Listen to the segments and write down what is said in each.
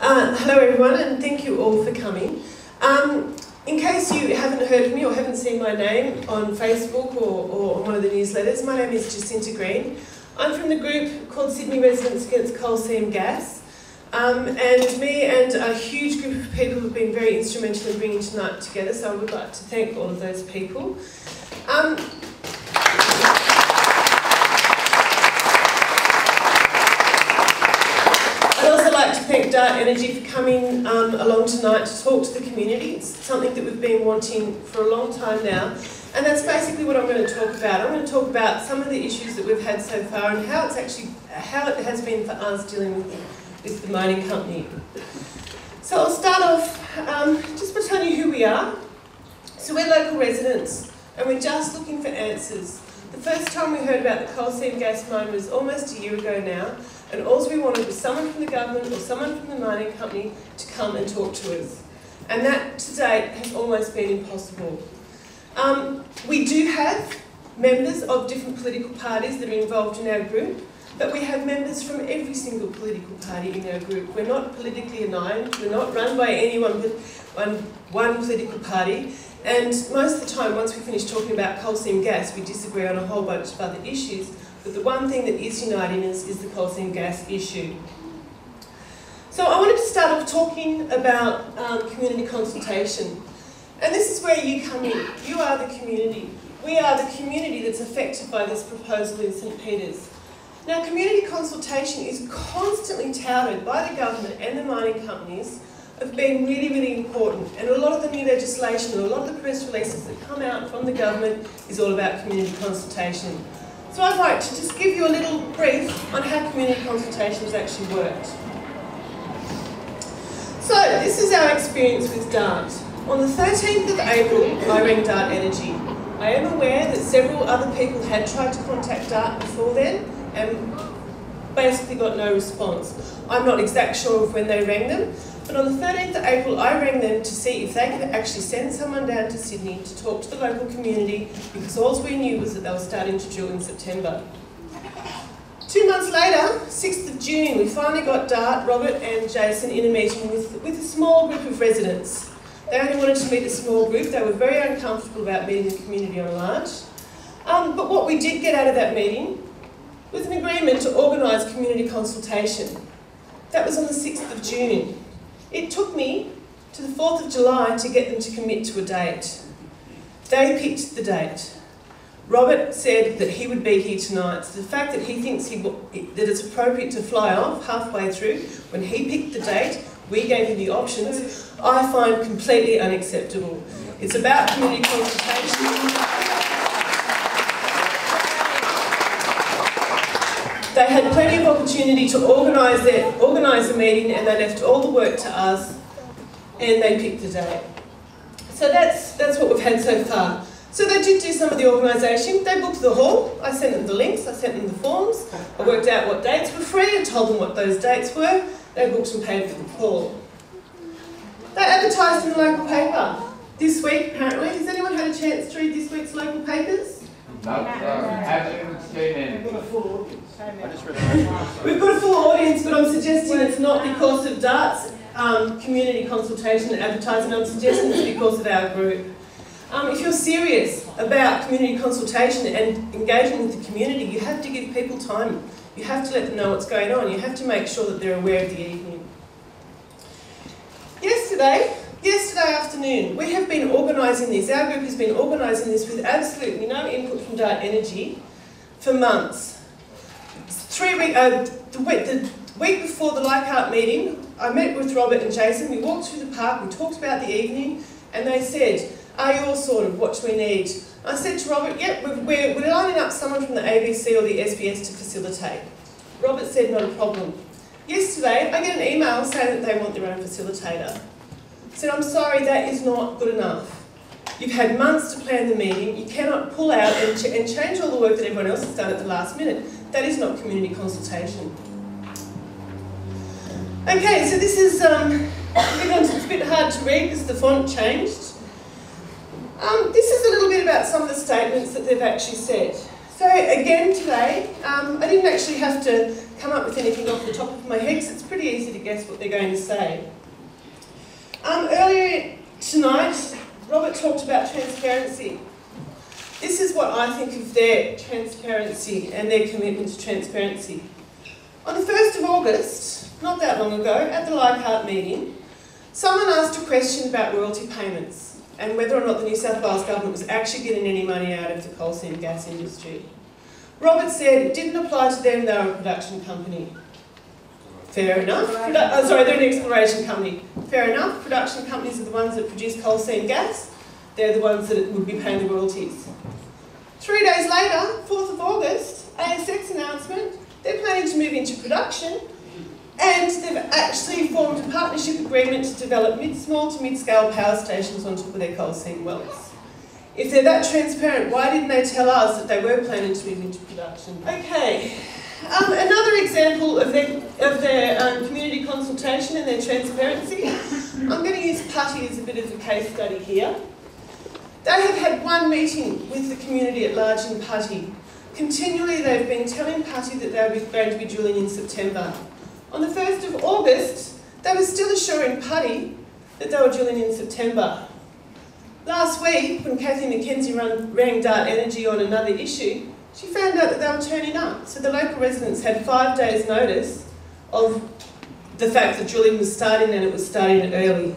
Hello everyone, and thank you all for coming. In case you haven't heard of me or haven't seen my name on Facebook or on one of the newsletters, my name is Jacinta Green. I'm from the group called Sydney Residents Against Coal Seam Gas, and me and a huge group of people have been very instrumental in bringing tonight together, so I would like to thank all of those people. I'd also like to thank Dart Energy for coming along tonight to talk to the community. It's something that we've been wanting for a long time now, and that's basically what I'm going to talk about. I'm going to talk about some of the issues that we've had so far and how it has been for us dealing with the mining company. So I'll start off just by telling you who we are. So we're local residents, and we're just looking for answers. The first time we heard about the coal seam gas mine was almost a year ago now, and all we wanted was someone from the government or someone from the mining company to come and talk to us. And that, to date, has almost been impossible. We do have members of different political parties that are involved in our group, but we have members from every single political party in our group. We're not politically aligned, we're not run by anyone but one political party, and most of the time, once we finish talking about coal seam gas, we disagree on a whole bunch of other issues, but the one thing that is uniting us is the coal seam gas issue. So I wanted to start off talking about community consultation. And this is where you come in. You are the community. We are the community that's affected by this proposal in St Peters. Now, community consultation is constantly touted by the government and the mining companies of being really, really important. And a lot of the new legislation and a lot of the press releases that come out from the government is all about community consultation. So I'd like to just give you a little brief on how community consultation has actually worked. So this is our experience with Dart. On the 13th of April, I rang Dart Energy. I am aware that several other people had tried to contact Dart before then and basically got no response. I'm not exactly sure of when they rang them, but on the 13th of April, I rang them to see if they could actually send someone down to Sydney to talk to the local community, because all we knew was that they were starting to drill in September. 2 months later, 6th of June, we finally got Dart, Robert and Jason in a meeting with a small group of residents. They only wanted to meet a small group. They were very uncomfortable about meeting the community on large. But what we did get out of that meeting was an agreement to organise community consultation. That was on the 6th of June. It took me to the 4th of July to get them to commit to a date. They picked the date. Robert said that he would be here tonight, so the fact that he thinks that it's appropriate to fly off halfway through, when he picked the date, we gave him the options, I find completely unacceptable. It's about community consultation. They had plenty of opportunity to organise the meeting, and they left all the work to us, and they picked the date. So that's what we've had so far. So they did do some of the organisation. They booked the hall. I sent them the links. I sent them the forms. I worked out what dates were free. I told them what those dates were. They booked and paid for the hall. They advertised in the local paper this week, apparently. Has anyone had a chance to read this week's local papers? No, hasn't seen any. We've got a full audience, but I'm suggesting it's not because of Dart's community consultation and advertising. I'm suggesting it's because of our group. If you're serious about community consultation and engaging with the community, you have to give people time. You have to let them know what's going on. You have to make sure that they're aware of the evening. Yesterday afternoon, we have been organising this. Our group has been organising this with absolutely no input from Dart Energy for months. The week before the Leichhardt meeting, I met with Robert and Jason. We walked through the park, we talked about the evening, and they said, "Are you all sorted? What do we need?" I said to Robert, "Yep, we're lining up someone from the ABC or the SBS to facilitate." Robert said, "Not a problem." Yesterday, I get an email saying that they want their own facilitator. I said, "I'm sorry, that is not good enough. You've had months to plan the meeting. You cannot pull out and change all the work that everyone else has done at the last minute. That is not community consultation." Okay, so this is it's a bit hard to read because the font changed. This is a little bit about some of the statements that they've actually said. So again today, I didn't actually have to come up with anything off the top of my head, because it's pretty easy to guess what they're going to say. Earlier tonight, Robert talked about transparency. This is what I think of their transparency and their commitment to transparency. On the 1st of August, not that long ago, at the Leichhardt meeting, someone asked a question about royalty payments and whether or not the New South Wales government was actually getting any money out of the coal seam gas industry. Robert said it didn't apply to them, they were a production company. Fair enough. Sorry, they're an exploration company. Fair enough. Production companies are the ones that produce coal seam gas. They're the ones that would be paying the royalties. 3 days later, 4th of August, ASX announcement, they're planning to move into production, and they've actually formed a partnership agreement to develop small to mid-scale power stations on top of their coal seam wells. If they're that transparent, why didn't they tell us that they were planning to move into production? Okay, another example of their community consultation and their transparency. I'm going to use Putty as a bit of a case study here. They have had one meeting with the community at large in Putty. Continually they've been telling Putty that they were going to be drilling in September. On the 1st of August, they were still assuring Putty that they were drilling in September. Last week, when Cathy McKenzie rang Dart Energy on another issue, she found out that they were turning up. So the local residents had 5 days' notice of the fact that drilling was starting, and it was starting early.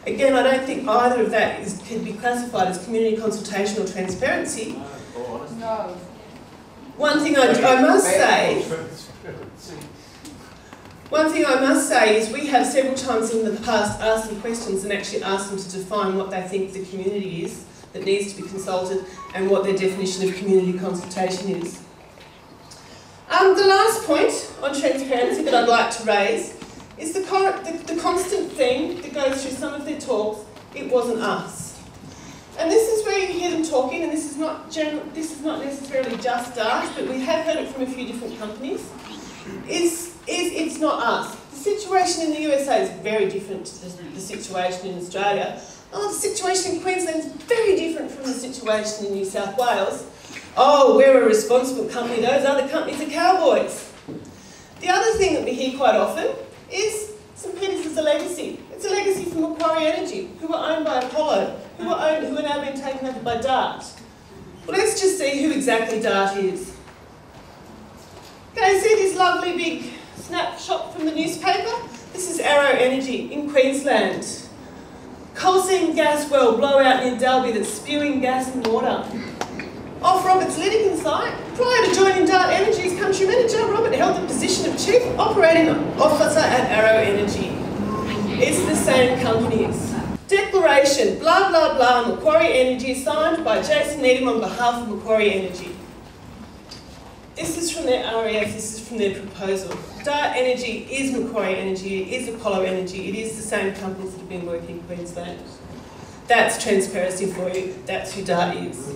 Again, I don't think either of that could be classified as community consultation or transparency. No. One thing I must say is we have several times in the past asked them questions and actually asked them to define what they think the community is that needs to be consulted and what their definition of community consultation is. The last point on transparency that I'd like to raise is the constant theme that goes through some of their talks: it wasn't us. And this is where you hear them talking, and this is not necessarily just Dart, but we have heard it from a few different companies. It's not us. The situation in the USA is very different to the situation in Australia. Oh, the situation in Queensland is very different from the situation in New South Wales. Oh, we're a responsible company, those other companies are cowboys. The other thing that we hear quite often is St Peters is a legacy. It's a legacy from Macquarie Energy, who were owned by Apollo, who are now being taken over by Dart. Well, let's just see who exactly Dart is. Okay, see this lovely big snapshot from the newspaper? This is Arrow Energy in Queensland. Coal seam gas well blowout near Dalby that's spewing gas and water. Off Robert's Lyttelton site, prior to joining Dart Energy as country manager, Robert held the position of Chief Operating Officer at Arrow Energy. It's the same companies. Declaration, blah blah blah, Macquarie Energy, signed by Jason Needham on behalf of Macquarie Energy. This is from their REF, this is from their proposal. Dart Energy is Macquarie Energy, it is Apollo Energy, it is the same companies that have been working in Queensland. That's transparency for you, that's who Dart is.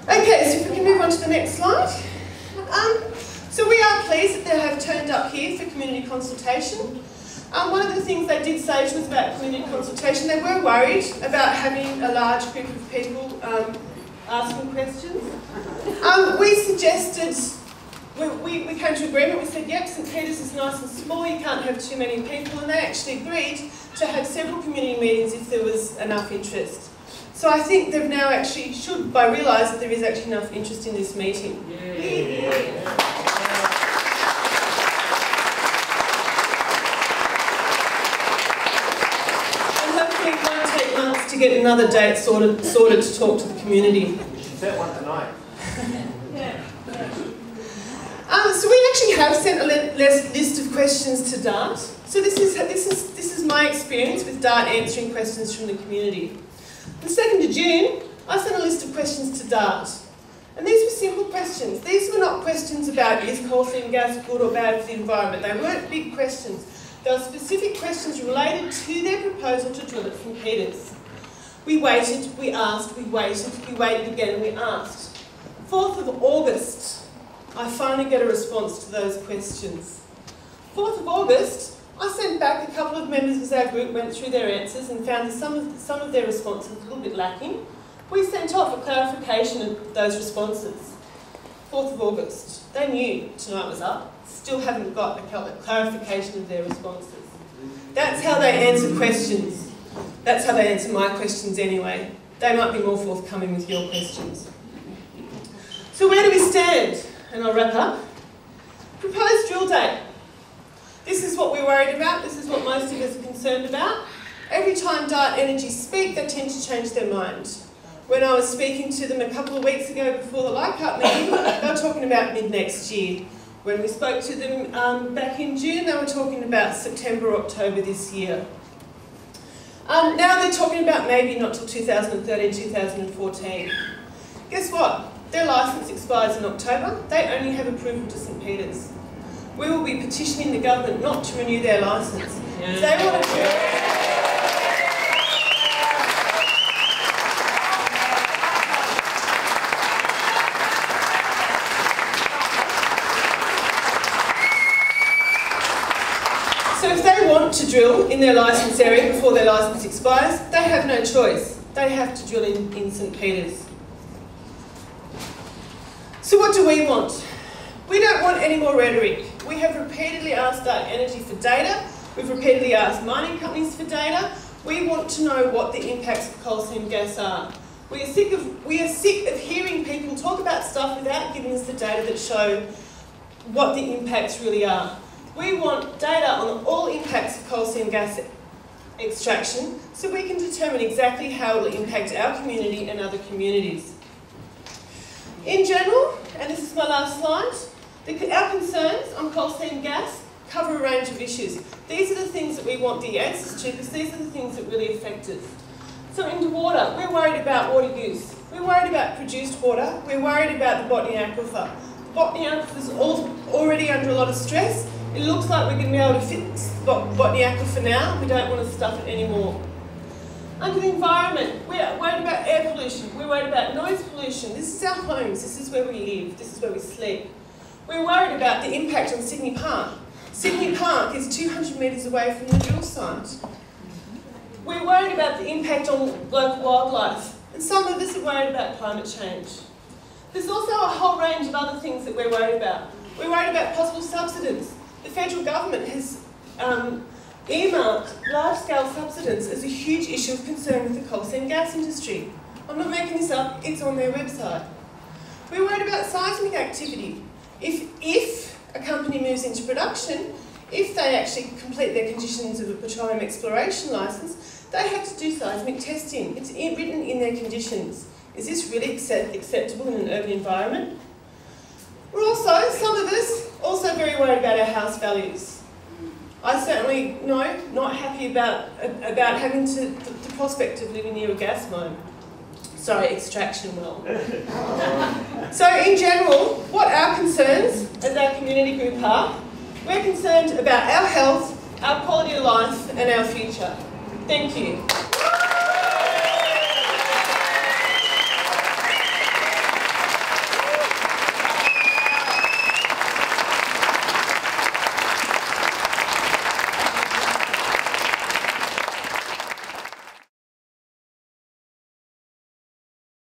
Okay, so if we can move on to the next slide. So we are pleased that they have turned up here for community consultation. One of the things they did say to us about community consultation, they were worried about having a large group of people asking questions. We suggested, we came to agreement, we said, yep, St Peters is nice and small, you can't have too many people, and they actually agreed to have several community meetings if there was enough interest. So I think they've now actually realised that there is actually enough interest in this meeting. To get another date sorted to talk to the community. You should set one tonight. So we actually have sent a list of questions to Dart. So this is my experience with Dart answering questions from the community. On the 2nd of June, I sent a list of questions to Dart. And these were simple questions. These were not questions about is coal seam gas good or bad for the environment. They weren't big questions. They were specific questions related to their proposal to drill it from Peters. We waited, we asked, we waited again and we asked. 4th of August, I finally get a response to those questions. 4th of August, I sent back a couple of members of our group, went through their answers and found that some of their responses a little bit lacking. We sent off a clarification of those responses. 4th of August. They knew tonight was up, still haven't got a clarification of their responses. That's how they answer questions. That's how they answer my questions anyway. They might be more forthcoming with your questions. So where do we stand? And I'll wrap up. Proposed drill date. This is what we're worried about. This is what most of us are concerned about. Every time Dart Energy speak, they tend to change their mind. When I was speaking to them a couple of weeks ago before the Leichhardt meeting, they were talking about mid-next year. When we spoke to them back in June, they were talking about September, October this year. Now they're talking about maybe not till 2013, 2014. Guess what? Their licence expires in October. They only have approval to St Peters. We will be petitioning the government not to renew their licence. If they want to... So if they want to drill in their licence area before their licence expires, they have no choice. They have to drill in St Peters. So what do we want? We don't want any more rhetoric. We have repeatedly asked Dart Energy for data. We've repeatedly asked mining companies for data. We want to know what the impacts of coal seam gas are. We are sick of hearing people talk about stuff without giving us the data that show what the impacts really are. We want data on all impacts of coal seam gas extraction so we can determine exactly how it will impact our community and other communities. In general, and this is my last slide, our concerns on coal seam gas cover a range of issues. These are the things that we want the answers to because these are the things that really affect us. So into water, we're worried about water use. We're worried about produced water. We're worried about the Botany Aquifer. The Botany Aquifer is already under a lot of stress. It looks like we're going to be able to fix Botany Aquifer now. We don't want to stuff it anymore. Under the environment, we're worried about air pollution. We're worried about noise pollution. This is our homes. This is where we live. This is where we sleep. We're worried about the impact on Sydney Park. Sydney Park is 200 metres away from the drill site. We're worried about the impact on local wildlife. And some of us are worried about climate change. There's also a whole range of other things that we're worried about. We're worried about possible subsidence. The federal government has earmarked large-scale subsidence as a huge issue of concern with the coal seam gas industry. I'm not making this up, it's on their website. We're worried about seismic activity. If a company moves into production, if they actually complete their conditions of a petroleum exploration licence, they have to do seismic testing. It's written in their conditions. Is this really acceptable in an urban environment? We're also, some of us, also very worried about our house values. I certainly know, not happy about having the prospect of living near a gas mine. Sorry, extraction well. So in general, what our concerns as our community group are, we're concerned about our health, our quality of life and our future. Thank you.